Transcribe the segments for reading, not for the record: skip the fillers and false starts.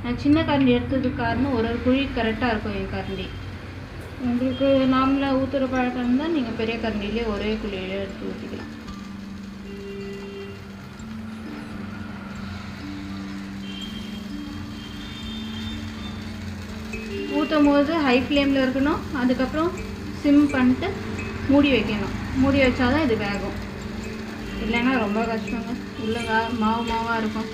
நான் சின்ன கரண்டி எடுத்ததுக்கு காரணம் ஒரு குழி கரெக்டாக இருக்கும் என் கரண்டி. உங்களுக்கு நார்மலாக ஊற்றுற பழக்கம் இருந்தால் நீங்கள் பெரிய கரண்டிலே ஒரே குழியிலே எடுத்து ஊற்றிக்கலாம். ஊற்றும் போது ஹை ஃப்ளேமில் இருக்கணும். அதுக்கப்புறம் சிம் பண்ணிட்டு மூடி வைக்கணும். மூடி வச்சா தான் இது வேகும், இல்லைன்னா ரொம்ப கஷ்டங்க. உள்ள மாவாக இருக்கும்.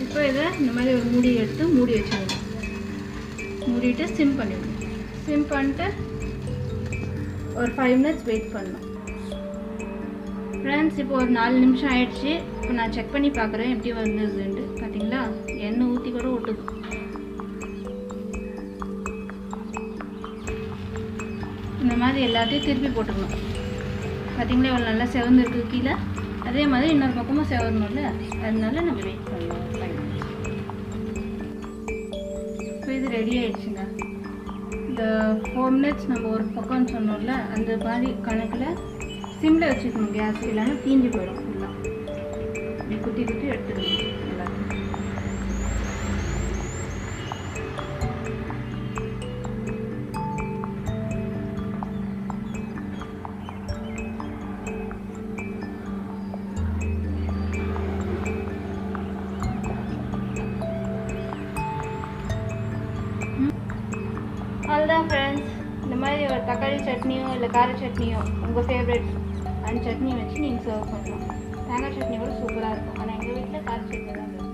இப்போ இதை இந்த மாதிரி ஒரு மூடி எடுத்து மூடி வச்சுக்கணும். மூடிட்டு சிம் பண்ணிடணும். சிம் பண்ணிட்டு ஒரு 5 minutes வெயிட் பண்ணணும். ஃப்ரெண்ட்ஸ், இப்போ ஒரு 4 நிமிஷம் ஆயிடுச்சு. இப்போ நான் செக் பண்ணி பார்க்குறேன் எப்படி வந்ததுன்ட்டு. பார்த்தீங்களா, எண்ணெய் ஊற்றி கூட ஒட்டுது. இந்த மாதிரி எல்லாத்தையும் திருப்பி போட்டுக்கணும். பார்த்தீங்களா, இவ்வளோ நல்லா செவந்துருக்கு கீழே. அதே மாதிரி இன்னொரு பக்கமும் செவரணும்ல, அதனால நம்ம வெயிட் பண்ணலாம். இப்போ இது ரெடி ஆயிடுச்சுங்க. இந்த 4 minutes நம்ம ஒரு பக்கம்னு சொன்னோம்ல, அந்த மாதிரி கணக்கில் சிம்மில் வச்சுக்கணும் கேஸ், இல்லைன்னா தீஞ்சு போயிடும் ஃபுல்லாக. இப்படி குத்தி குத்தி எடுத்துக்கணும் எல்லாத்தையும். அவ்வளோதான் ஃப்ரெண்ட்ஸ். இந்த மாதிரி ஒரு தக்காளி சட்னியோ இல்லை கார சட்னியோ உங்கள் ஃபேவரட் அந்த சட்னி வச்சு நீங்கள் சர்வ் பண்ணலாம். தேங்காய் சட்னி கூட சூப்பராக இருக்கும். ஆனால் எங்கள் வீட்டில் கார சட்னி தான் இருக்கும்.